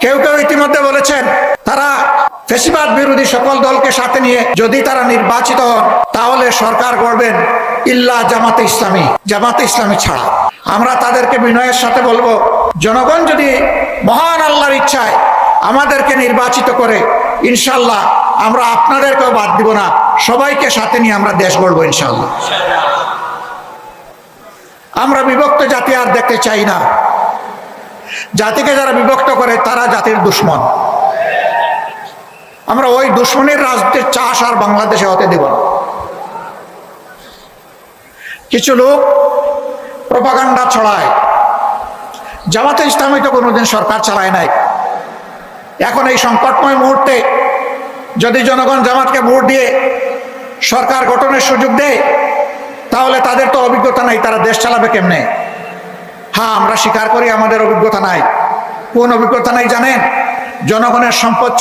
কেউ কেউ ইতিমধ্যে বলেছেন তারা ফ্যাসিবাদ বিরোধী সকল দলকে সাথে নিয়ে যদি তারা নির্বাচিত হন তাহলে সরকার গড়বেন ইল্লা জামাতে ইসলামী, জামাতে ইসলামী ছাড়া। আমরা তাদেরকে বিনয়ের সাথে বলবো, জনগণ যদি মহান আল্লাহর ইচ্ছায় আমাদেরকে নির্বাচিত করে, ইনশাল্লাহ আমরা আপনাদেরকেও বাদ দিব না, সবাইকে সাথে নিয়ে আমরা দেশ গড়বো ইনশাল্লাহ। আমরা বিভক্ত জাতি আর দেখতে চাই না। জাতিকে যারা বিভক্ত করে তারা জাতির দুশ্মন। আমরা ওই দুশ্মনের রাজনীতির চাষ আর বাংলাদেশে হতে দেব না। কিছু লোক প্রপাগান্ডা ছড়ায়, জামাতে ইসলামী তো কোনোদিন সরকার চালায় নাই। এখন এই সংকটময় মুহূর্তে যদি জনগণ জামাতকে ভোট দিয়ে সরকার গঠনের সুযোগ দেয়, তাহলে তাদের তো অভিজ্ঞতা নাই, তারা দেশ চালাবে কেমনে? হ্যাঁ, আমরা স্বীকার করি আমাদের অভিজ্ঞতা নাই। কোন অভিজ্ঞতা নাই জানেন? জনগণের সম্পদ